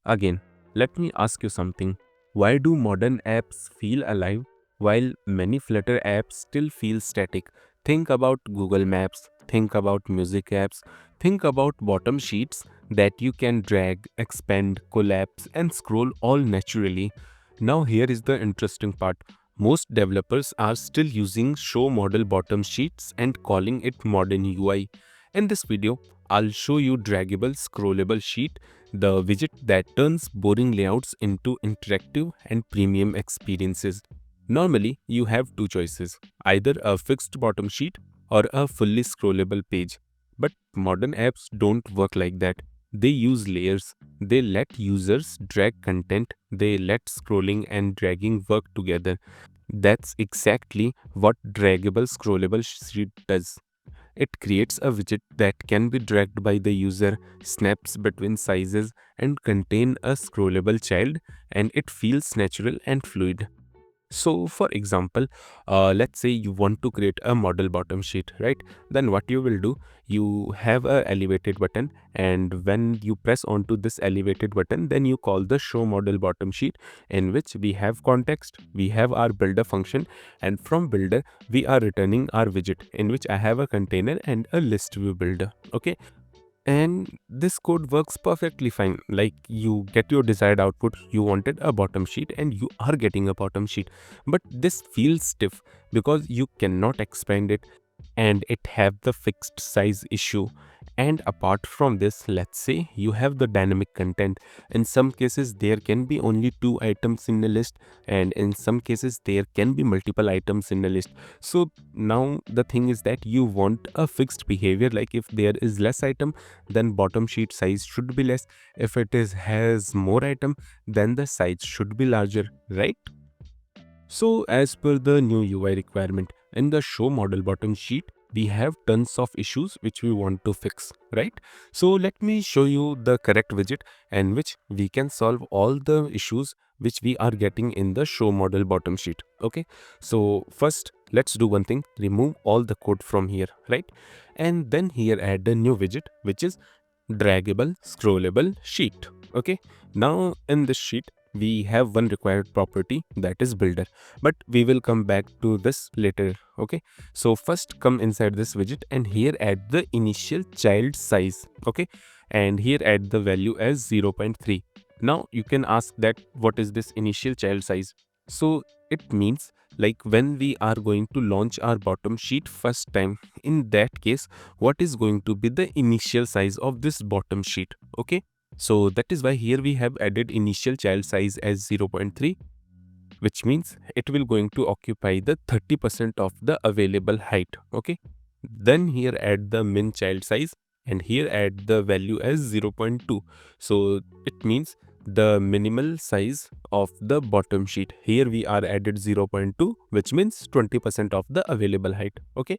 Again, let me ask you something. Why do modern apps feel alive while many Flutter apps still feel static? Think about Google Maps, think about music apps, think about bottom sheets that you can drag, expand, collapse, and scroll all naturally. Now, here is the interesting part. Most developers are still using show model bottom sheets and calling it modern UI. In this video, I'll show you draggable scrollable sheet, the widget that turns boring layouts into interactive and premium experiences. Normally, you have two choices, either a fixed bottom sheet or a fully scrollable page. But modern apps don't work like that. They use layers. They let users drag content. They let scrolling and dragging work together. That's exactly what draggable scrollable sheet does. It creates a widget that can be dragged by the user, snaps between sizes, and contain a scrollable child, and it feels natural and fluid. So, for example, let's say you want to create a model bottom sheet, right? Then what you will do, you have a elevated button, and when you press onto this elevated button, then you call the show model bottom sheet, in which we have context, we have our builder function, and from builder we are returning our widget, in which I have a container and a list view builder. Okay, and this code works perfectly fine. Like, you get your desired output, you wanted a bottom sheet and you are getting a bottom sheet, but this feels stiff because you cannot expand it and it have the fixed size issue. And apart from this, let's say you have the dynamic content. In some cases there can be only 2 items in the list, and in some cases there can be multiple items in the list. So now the thing is that you want a fixed behavior, like if there is less item, then bottom sheet size should be less. If it is has more item, then the size should be larger, right? So as per the new UI requirement, in the show model bottom sheet, we have tons of issues which we want to fix, right? So let me show you the correct widget and which we can solve all the issues which we are getting in the show model bottom sheet. Okay, so first let's do one thing, remove all the code from here, right? And then here add a new widget which is draggable scrollable sheet. Okay, now in this sheet we have one required property, that is builder, but we will come back to this later. Okay, so first come inside this widget and here add the initial child size. Okay, and here add the value as 0.3. Now you can ask that what is this initial child size. So it means, like, when we are going to launch our bottom sheet first time, in that case what is going to be the initial size of this bottom sheet. Okay, so that is why here we have added initial child size as 0.3, which means it will going to occupy the 30% of the available height. Okay, then here add the min child size and here add the value as 0.2. So it means the minimal size of the bottom sheet. Here we are added 0.2, which means 20% of the available height. Okay,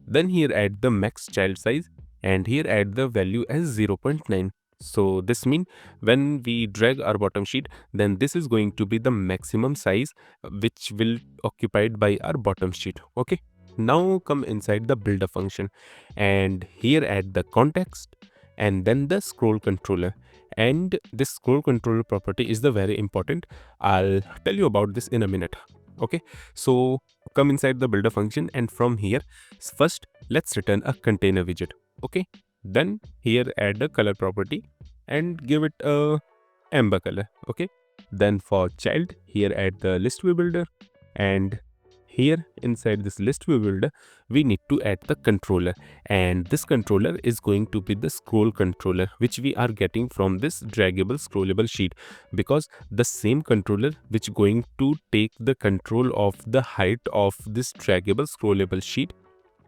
then here add the max child size and here add the value as 0.9. So this means when we drag our bottom sheet, then this is going to be the maximum size which will occupied by our bottom sheet. Okay, now come inside the builder function and here add the context and then the scroll controller. And this scroll controller property is the very important. I'll tell you about this in a minute. Okay, so come inside the builder function and from here first let's return a container widget. Okay, then here add a color property and give it a amber color. Okay, then for child here add the list view builder, and here inside this list view builder we need to add the controller, and this controller is going to be the scroll controller which we are getting from this draggable scrollable sheet, because the same controller which going to take the control of the height of this draggable scrollable sheet,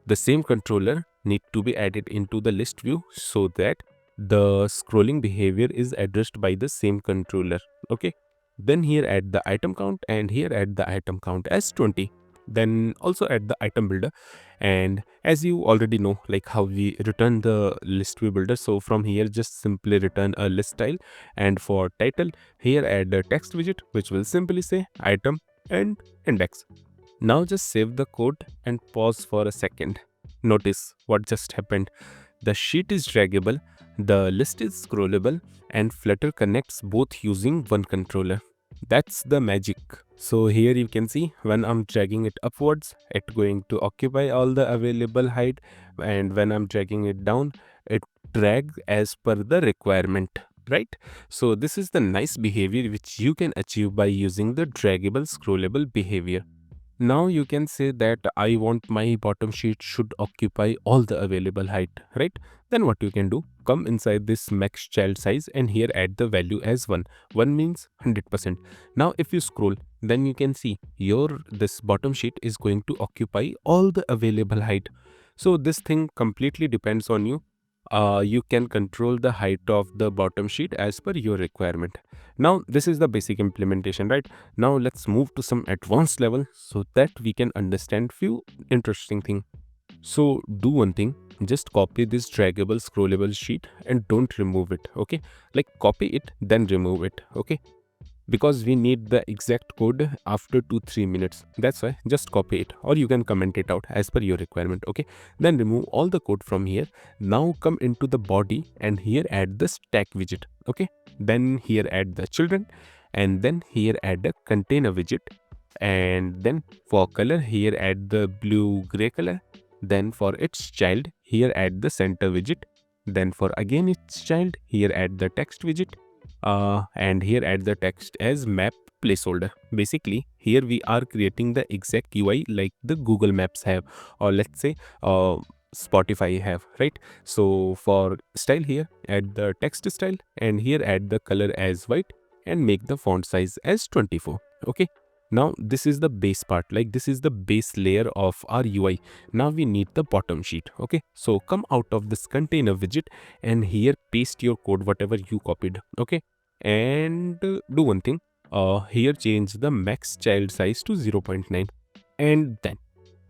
the same controller need to be added into the list view so that the scrolling behavior is addressed by the same controller. Okay, then here add the item count and here add the item count as 20. Then also add the item builder, and as you already know, like how we return the list view builder, so from here just simply return a list style, and for title here add a text widget which will simply say item and index. Now just save the code and pause for a second. Notice what just happened. The sheet is draggable, The list is scrollable and Flutter connects both using one controller. That's the magic. So here you can see when I'm dragging it upwards, it's going to occupy all the available height, and when I'm dragging it down, it drags as per the requirement, right? So this is the nice behavior which you can achieve by using the draggable scrollable behavior. Now you can say that I want my bottom sheet should occupy all the available height, right? Then what you can do, come inside this max child size and here add the value as 1. 1 means 100%. Now if you scroll, then you can see this bottom sheet is going to occupy all the available height. So this thing completely depends on you. You can control the height of the bottom sheet as per your requirement. Now this is the basic implementation, right? Now let's move to some advanced level so that we can understand few interesting thing. So do one thing, just copy this draggable scrollable sheet and don't remove it, okay? Like copy it, then remove it, okay? Because we need the exact code after 2-3 minutes. That's why just copy it, or you can comment it out as per your requirement, okay? Then remove all the code from here. Now come into the body and here add the stack widget, okay? Then here add the children, and then here add the container widget, and then for color here add the blue gray color. Then for its child here add the center widget. Then for again its child here add the text widget, and here add the text as map placeholder. Basically here we are creating the exact UI like the Google Maps have, or let's say Spotify have, right? So for style here add the text style, and here add the color as white and make the font size as 24, okay? Now this is the base part, like this is the base layer of our UI. Now we need the bottom sheet, okay? So come out of this container widget and here paste your code whatever you copied, okay? And do one thing, here change the max child size to 0.9, and then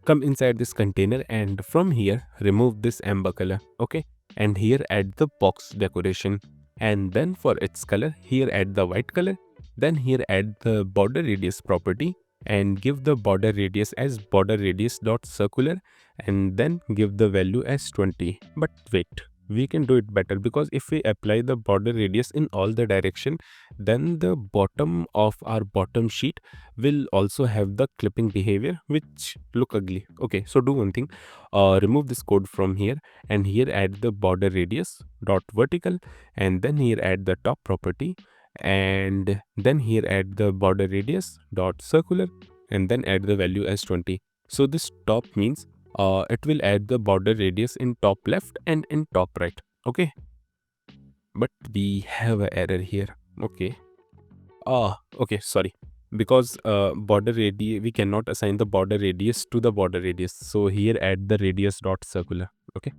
come inside this container and from here remove this amber color, okay? And here add the box decoration, and then for its color here add the white color. Then here add the border radius property and give the border radius as border radius dot circular, and then give the value as 20. But wait, we can do it better, because if we apply the border radius in all the direction, then the bottom of our bottom sheet will also have the clipping behavior which look ugly. Okay, so do one thing, remove this code from here and here add the border radius dot vertical, and then here add the top property, and then here add the border radius dot circular, and then add the value as 20. So this top means it will add the border radius in top left and in top right, okay? But we have an error here, okay? Okay, sorry, because border radius, we cannot assign the border radius to the border radius, so here add the radius dot circular, okay?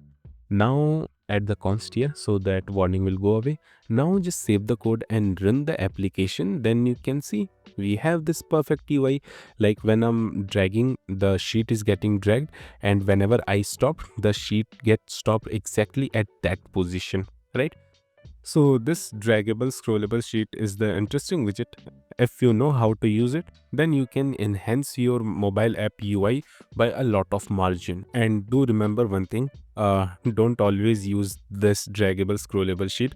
Now add the const here so that warning will go away. Now just save the code and run the application. Then you can see we have this perfect UI. Like when I'm dragging, the sheet is getting dragged, and whenever I stop, the sheet gets stopped exactly at that position, right? So this draggable scrollable sheet is the interesting widget. If you know how to use it, then you can enhance your mobile app UI by a lot of margin. And do remember one thing, don't always use this draggable scrollable sheet.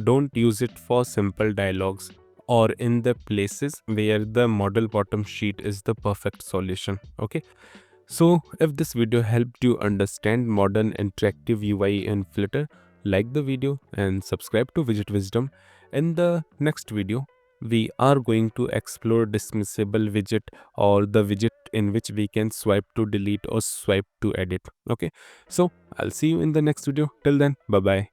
Don't use it for simple dialogues or in the places where the model bottom sheet is the perfect solution, okay? So if this video helped you understand modern interactive UI in Flutter, like the video and subscribe to Widget Wisdom. In the next video, we are going to explore dismissible widget, or the widget in which we can swipe to delete or swipe to edit. Okay, so I'll see you in the next video. Till then, bye bye.